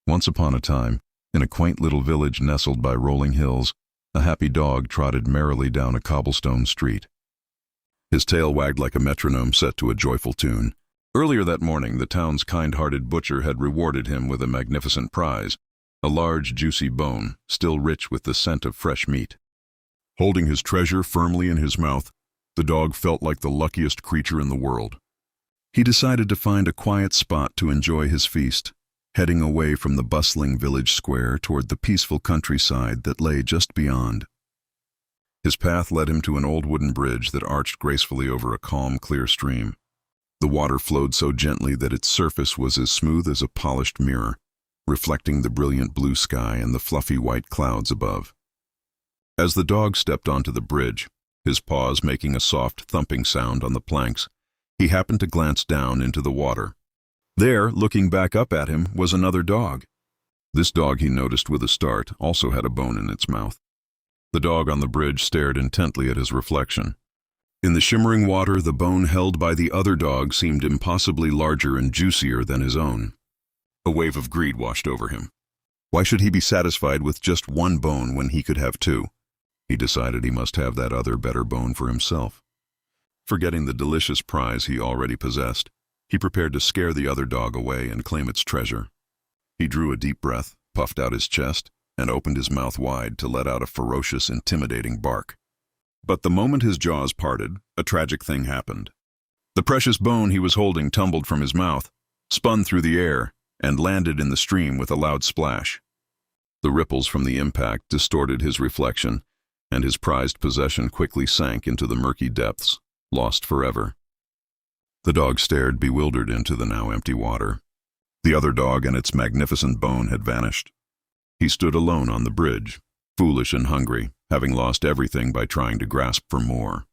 Once upon a time, in a quaint little village nestled by rolling hills, a happy dog trotted merrily down a cobblestone street. His tail wagged like a metronome set to a joyful tune. Earlier that morning, the town's kind-hearted butcher had rewarded him with a magnificent prize, a large, juicy bone, still rich with the scent of fresh meat. Holding his treasure firmly in his mouth, the dog felt like the luckiest creature in the world. He decided to find a quiet spot to enjoy his feast, heading away from the bustling village square toward the peaceful countryside that lay just beyond. His path led him to an old wooden bridge that arched gracefully over a calm, clear stream. The water flowed so gently that its surface was as smooth as a polished mirror, reflecting the brilliant blue sky and the fluffy white clouds above. As the dog stepped onto the bridge, his paws making a soft thumping sound on the planks, he happened to glance down into the water. There, looking back up at him, was another dog. This dog, he noticed with a start, also had a bone in its mouth. The dog on the bridge stared intently at his reflection. In the shimmering water, the bone held by the other dog seemed impossibly larger and juicier than his own. A wave of greed washed over him. Why should he be satisfied with just one bone when he could have two? He decided he must have that other, better bone for himself. Forgetting the delicious prize he already possessed, he prepared to scare the other dog away and claim its treasure. He drew a deep breath, puffed out his chest, and opened his mouth wide to let out a ferocious, intimidating bark. But the moment his jaws parted, a tragic thing happened. The precious bone he was holding tumbled from his mouth, spun through the air, and landed in the stream with a loud splash. The ripples from the impact distorted his reflection, and his prized possession quickly sank into the murky depths, lost forever. The dog stared bewildered into the now empty water. The other dog and its magnificent bone had vanished. He stood alone on the bridge, foolish and hungry, having lost everything by trying to grasp for more.